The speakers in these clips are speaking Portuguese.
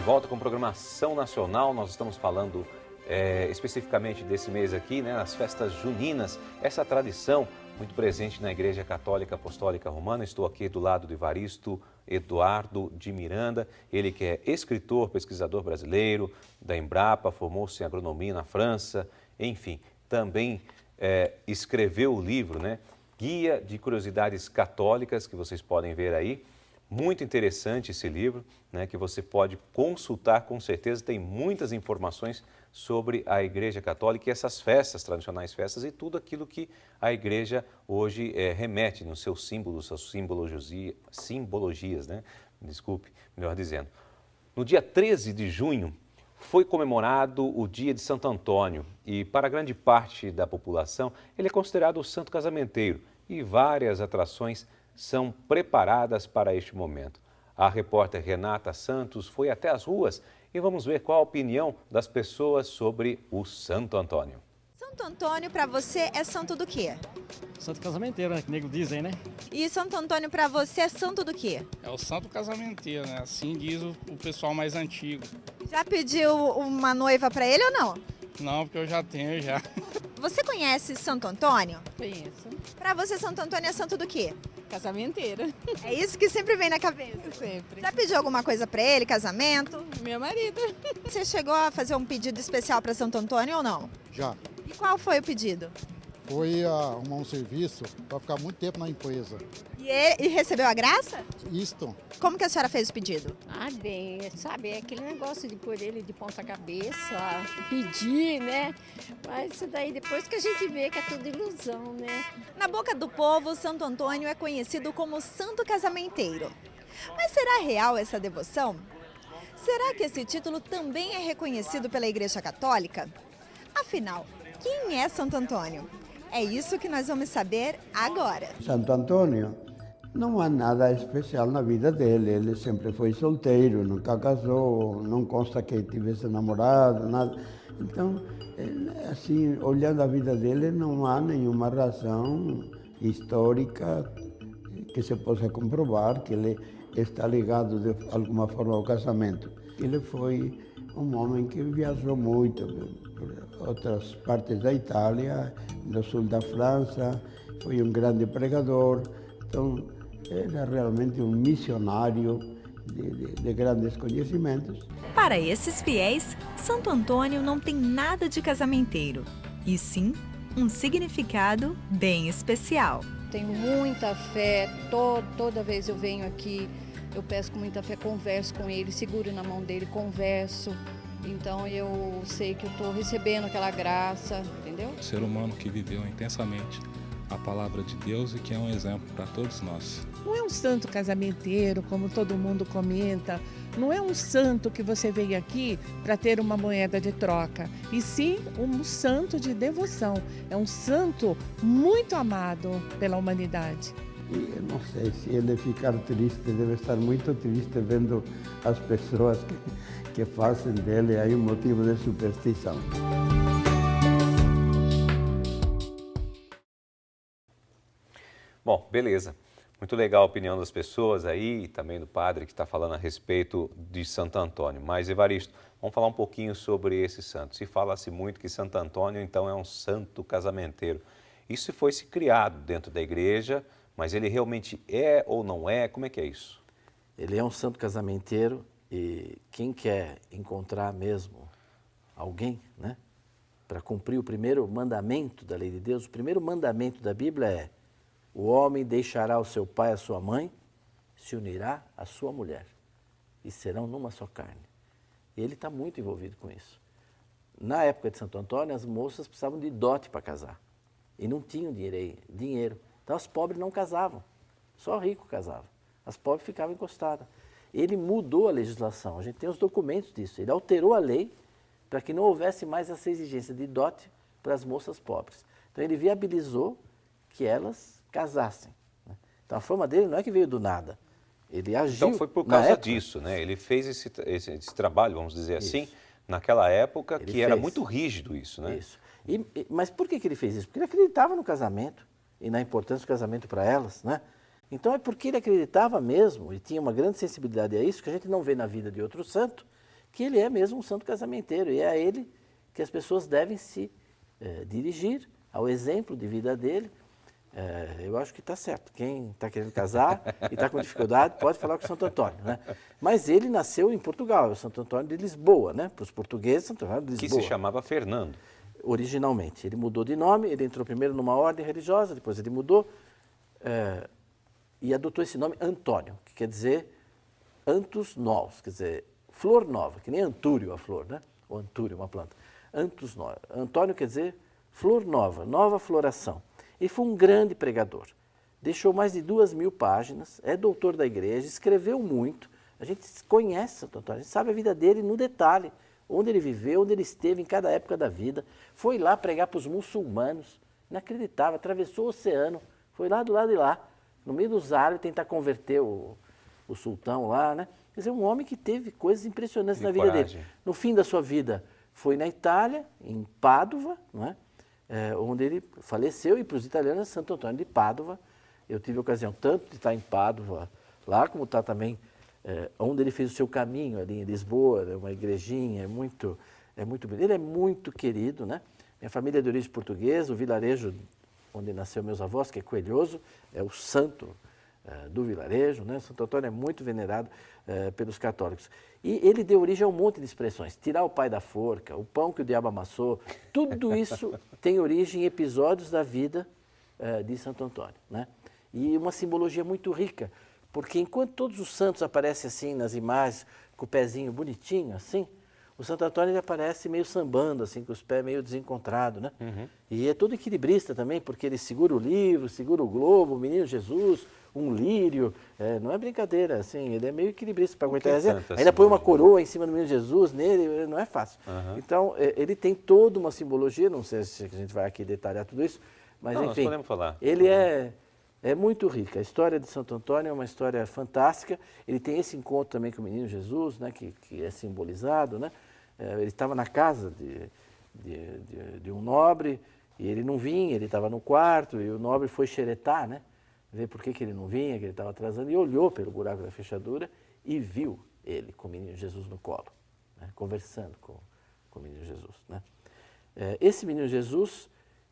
volta com programação nacional. Nós estamos falando especificamente desse mês aqui, né, as festas juninas. Essa tradição muito presente na Igreja Católica Apostólica Romana. Estou aqui do lado do Evaristo Eduardo de Miranda, ele que é escritor, pesquisador brasileiro da Embrapa, formou-se em agronomia na França, enfim, também escreveu o livro, né, Guia de Curiosidades Católicas, que vocês podem ver aí. Muito interessante esse livro, né, que você pode consultar, com certeza tem muitas informações sobre a Igreja Católica e essas festas, tradicionais festas e tudo aquilo que a Igreja hoje remete nos seus símbolos, suas simbologias, né? Desculpe, melhor dizendo. No dia 13 de junho foi comemorado o dia de Santo Antônio e para grande parte da população ele é considerado o santo casamenteiro e várias atrações são preparadas para este momento. A repórter Renata Santos foi até as ruas e vamos ver qual a opinião das pessoas sobre o Santo Antônio. Santo Antônio para você é santo do quê? Santo casamenteiro, né? Que nego dizem, né? E Santo Antônio para você é santo do quê? É o santo casamenteiro, né? Assim diz o pessoal mais antigo. Já pediu uma noiva para ele ou não? Não, porque eu já tenho já. Você conhece Santo Antônio? Conheço. Para você Santo Antônio é santo do quê? Casamenteira. É isso que sempre vem na cabeça. Sempre. Já pediu alguma coisa para ele, casamento? Meu marido. Você chegou a fazer um pedido especial para Santo Antônio ou não? Já. E qual foi o pedido? Foi arrumar um serviço para ficar muito tempo na empresa. E recebeu a graça? Isto. Como que a senhora fez o pedido? Ah, bem, sabe, é aquele negócio de pôr ele de ponta cabeça, pedir, né? Mas isso daí depois que a gente vê que é tudo ilusão, né? Na boca do povo, Santo Antônio é conhecido como santo casamenteiro. Mas será real essa devoção? Será que esse título também é reconhecido pela Igreja Católica? Afinal, quem é Santo Antônio? É isso que nós vamos saber agora. Santo Antônio, não há nada especial na vida dele. Ele sempre foi solteiro, nunca casou, não consta que tivesse namorado, nada. Então, assim, olhando a vida dele, não há nenhuma razão histórica que se possa comprovar que ele está ligado de alguma forma ao casamento. Ele foi um homem que viajou muito por outras partes da Itália, no sul da França, foi um grande pregador, então era realmente um missionário de grandes conhecimentos. Para esses fiéis, Santo Antônio não tem nada de casamenteiro, e sim um significado bem especial. Tenho muita fé, toda vez eu venho aqui, eu peço com muita fé, converso com ele, seguro na mão dele, converso. Então eu sei que eu estou recebendo aquela graça, entendeu? O ser humano que viveu intensamente a palavra de Deus e que é um exemplo para todos nós. Não é um santo casamenteiro, como todo mundo comenta, não é um santo que você veio aqui para ter uma moeda de troca, e sim um santo de devoção, é um santo muito amado pela humanidade. E eu não sei se ele ficar triste, deve estar muito triste vendo as pessoas que fazem dele aí um motivo de superstição. Bom, beleza. Muito legal a opinião das pessoas aí e também do padre que está falando a respeito de Santo Antônio. Mas, Evaristo, vamos falar um pouquinho sobre esse santo. Se fala-se muito que Santo Antônio, então, é um santo casamenteiro. Isso foi se criado dentro da igreja, mas ele realmente é ou não é? Como é que é isso? Ele é um santo casamenteiro e quem quer encontrar mesmo alguém, né, para cumprir o primeiro mandamento da lei de Deus, o primeiro mandamento da Bíblia é: o homem deixará o seu pai e a sua mãe, se unirá à sua mulher e serão numa só carne. E ele está muito envolvido com isso. Na época de Santo Antônio, as moças precisavam de dote para casar e não tinham dinheiro. Então as pobres não casavam, só rico casava. As pobres ficavam encostadas. Ele mudou a legislação, a gente tem os documentos disso. Ele alterou a lei para que não houvesse mais essa exigência de dote para as moças pobres. Então ele viabilizou que elas casassem. Então a fama dele não é que veio do nada. Ele agiu. Então foi por causa disso, né? Ele fez esse trabalho, vamos dizer assim, naquela época que era muito rígido isso, né? Isso. Mas por que ele fez isso? Porque ele acreditava no casamento e na importância do casamento para elas, né? Então é porque ele acreditava mesmo e tinha uma grande sensibilidade a isso que a gente não vê na vida de outro santo que ele é mesmo um santo casamenteiro, e é a ele que as pessoas devem se dirigir, ao exemplo de vida dele. Eu acho que está certo. Quem está querendo casar e está com dificuldade pode falar com Santo Antônio, né? Mas ele nasceu em Portugal, é o Santo Antônio de Lisboa, né? Para os portugueses, Santo Antônio de Lisboa. Que se chamava Fernando. Originalmente. Ele mudou de nome, ele entrou primeiro numa ordem religiosa, depois ele mudou e adotou esse nome Antônio, que quer dizer antus novos, quer dizer flor nova, que nem antúrio a flor, né? Ou antúrio, uma planta. Antus nova. Antônio quer dizer flor nova, nova floração. Ele foi um grande pregador. Deixou mais de 2.000 páginas, é doutor da igreja, escreveu muito. A gente conhece Santo Antônio, a gente sabe a vida dele no detalhe, onde ele viveu, onde ele esteve em cada época da vida. Foi lá pregar para os muçulmanos, inacreditável, atravessou o oceano, foi lá do lado de lá, no meio dos árabes, tentar converter o sultão lá, né? Quer dizer, um homem que teve coisas impressionantes na vida dele. No fim da sua vida, foi na Itália, em Pádua, não é? Onde ele faleceu, e para os italianos, Santo Antônio de Pádua. Eu tive a ocasião tanto de estar em Pádua lá, como estar também onde ele fez o seu caminho ali em Lisboa, uma igrejinha, é muito bonito. Ele é muito querido, né? Minha família é de origem portuguesa, o vilarejo onde nasceu meus avós, que é Coelhoso, é o santo do vilarejo, né? Santo Antônio é muito venerado pelos católicos. E ele deu origem a um monte de expressões. Tirar o pai da forca, o pão que o diabo amassou, tudo isso tem origem em episódios da vida de Santo Antônio, né? E uma simbologia muito rica, porque enquanto todos os santos aparecem assim nas imagens, com o pezinho bonitinho, assim, o Santo Antônio ele aparece meio sambando, assim, com os pés meio desencontrados, né? E é todo equilibrista também, porque ele segura o livro, segura o globo, o menino Jesus, um lírio, não é brincadeira, assim, ele é meio equilibrista para aguentar. Ainda põe uma coroa em cima do menino Jesus nele, não é fácil. Então, ele tem toda uma simbologia, não sei se a gente vai aqui detalhar tudo isso, mas não, enfim, nós podemos falar. Ele é muito rica. A história de Santo Antônio é uma história fantástica. Ele tem esse encontro também com o menino Jesus, né, que é simbolizado, né? Ele estava na casa de um nobre e ele não vinha, ele estava no quarto e o nobre foi xeretar, né? Ver por que ele não vinha, que ele estava atrasando, e olhou pelo buraco da fechadura e viu ele com o menino Jesus no colo, né? Conversando com o menino Jesus, né? Esse menino Jesus,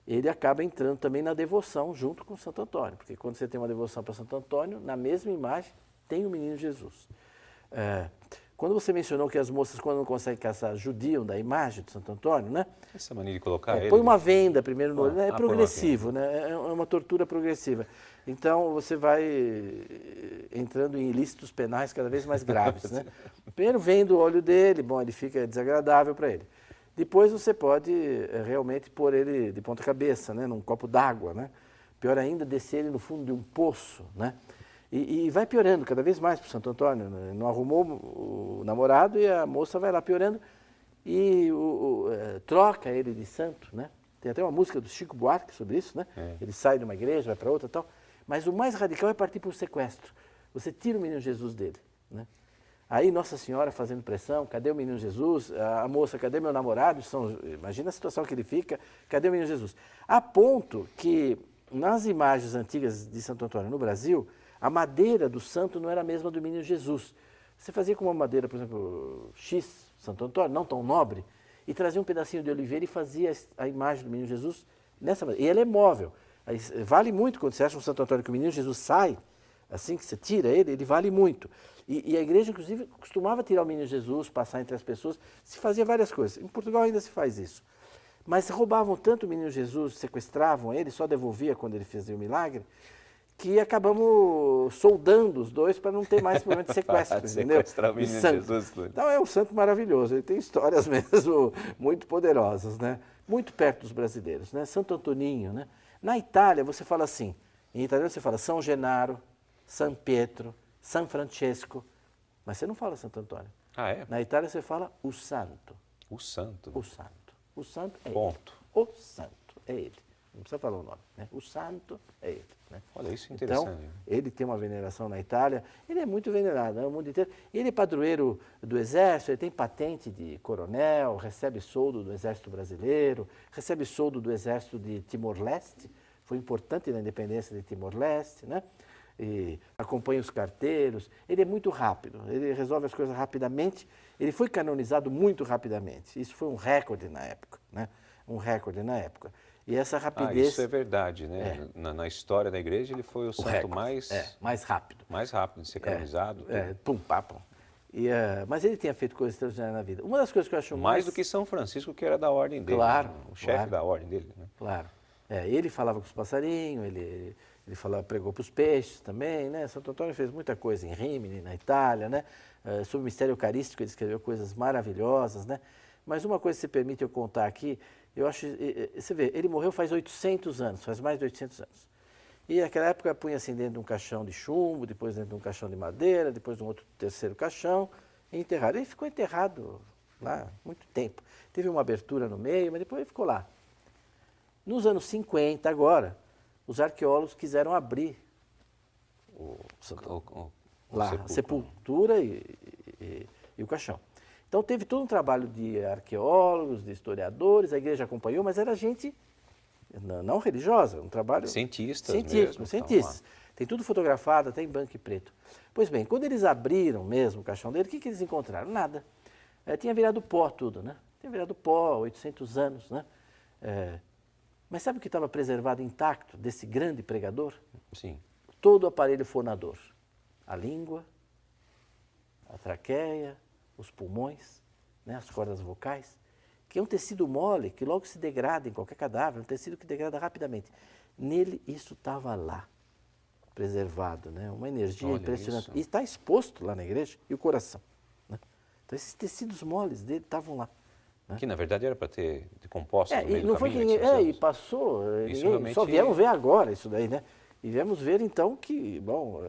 ele acaba entrando também na devoção junto com Santo Antônio, porque quando você tem uma devoção para Santo Antônio, na mesma imagem tem o menino Jesus. Quando você mencionou que as moças, quando não conseguem casar, judiam da imagem de Santo Antônio, né? Essa maneira de colocar ele... Põe uma venda primeiro no olho, é progressivo, né? É uma tortura progressiva. Então, você vai entrando em ilícitos penais cada vez mais graves, né? Primeiro vendo o olho dele, bom, ele fica desagradável para ele. Depois você pode realmente pôr ele de ponta cabeça, né? Num copo d'água, né? Pior ainda, descer ele no fundo de um poço, né? E vai piorando cada vez mais para o Santo Antônio. Não arrumou o namorado e a moça vai lá piorando e troca ele de santo, né? Tem até uma música do Chico Buarque sobre isso, né? Ele sai de uma igreja, vai para outra e tal. Mas o mais radical é partir para o sequestro. Você tira o menino Jesus dele, né? Aí Nossa Senhora fazendo pressão, cadê o menino Jesus? A moça, cadê meu namorado? Imagina a situação que ele fica, cadê o menino Jesus? A ponto que nas imagens antigas de Santo Antônio no Brasil, a madeira do santo não era a mesma do menino Jesus. Você fazia com uma madeira, por exemplo, X, Santo Antônio, não tão nobre, e trazia um pedacinho de oliveira e fazia a imagem do menino Jesus nessa madeira. E ela é móvel. Aí, vale muito quando você acha um Santo Antônio que o menino Jesus sai, assim que você tira ele vale muito. E a igreja, inclusive, costumava tirar o menino Jesus, passar entre as pessoas, se fazia várias coisas. Em Portugal ainda se faz isso. Mas roubavam tanto o menino Jesus, sequestravam ele, só devolvia quando ele fazia o milagre, que acabamos soldando os dois para não ter mais problema de sequestro, entendeu? Sequestrar o menino Jesus. Então é um santo maravilhoso, ele tem histórias mesmo muito poderosas, né? Muito perto dos brasileiros, né? Santo Antoninho, né? Na Itália você fala assim, em italiano você fala São Genaro, San Pietro, San Francesco, mas você não fala Santo Antônio. Ah, é? Na Itália você fala o santo. O santo? O santo. O santo é Ponto. ele. O santo é ele. Não precisa falar o nome, né? O santo é ele. Né? Olha, isso é interessante. Então, ele tem uma veneração na Itália, ele é muito venerado no mundo inteiro. Ele é padroeiro do Exército, ele tem patente de coronel, recebe soldo do Exército Brasileiro, recebe soldo do Exército de Timor-Leste, foi importante na independência de Timor-Leste, né? e acompanha os carteiros. Ele é muito rápido, ele resolve as coisas rapidamente. Ele foi canonizado muito rapidamente. Isso foi um recorde na época, né? Um recorde na época. E essa rapidez... isso é verdade, né? Na história da igreja, ele foi o santo mais rápido. Mais rápido de ser canonizado. Pum, papum. Mas ele tinha feito coisas extraordinárias na vida. Uma das coisas que eu acho mais do que São Francisco, que era da ordem dele. Claro. Né? O chefe da ordem dele. Né? Claro. Ele falava com os passarinhos, ele pregou para os peixes também, né? Santo Antônio fez muita coisa em Rímini, na Itália, né? Sobre o mistério eucarístico, ele escreveu coisas maravilhosas, né? Mas uma coisa, se permite eu contar aqui, eu acho, você vê, ele morreu faz 800 anos, faz mais de 800 anos. E naquela época punha assim dentro de um caixão de chumbo, depois dentro de um caixão de madeira, depois de um outro terceiro caixão, e enterrado. Ele ficou enterrado lá muito tempo. Teve uma abertura no meio, mas depois ele ficou lá. Nos anos 50, agora, os arqueólogos quiseram abrir a sepultura e o caixão. Então teve todo um trabalho de arqueólogos, de historiadores, a igreja acompanhou, mas era gente não religiosa, um trabalho cientistas. Tem tudo fotografado, até em branco e preto. Pois bem, quando eles abriram mesmo o caixão dele, o que eles encontraram? Nada. Tinha virado pó tudo, né? Tinha virado pó, 800 anos, né? Mas sabe o que estava preservado intacto desse grande pregador? Sim. Todo o aparelho fonador. A língua, a traqueia, os pulmões, né, as cordas vocais, que é um tecido mole, que logo se degrada em qualquer cadáver, um tecido que degrada rapidamente. Nele, isso estava lá, preservado, né? Uma energia impressionante. E está exposto lá na igreja, e o coração. Né? Então, esses tecidos moles dele estavam lá. Né? Que, na verdade, era para ter decomposto no meio do não foi caminho. e passou, só viemos ver agora isso daí, né? E viemos ver, então, que, bom,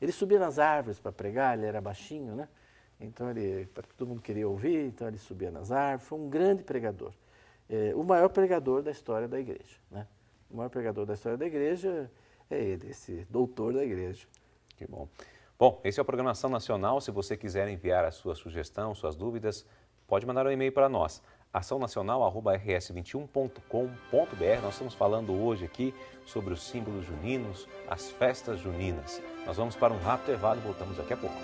ele subia nas árvores para pregar, ele era baixinho, né? Então, todo mundo queria ouvir, então ele subia nas árvores, foi um grande pregador. O maior pregador da história da igreja, né? O maior pregador da história da igreja é ele, esse doutor da igreja. Que bom. Bom, esse é o Programação Nacional. Se você quiser enviar a sua sugestão, suas dúvidas, pode mandar um e-mail para nós, açãonacional@rs21.com.br. Nós estamos falando hoje aqui sobre os símbolos juninos, as festas juninas. Nós vamos para um rápido intervalo e voltamos daqui a pouco.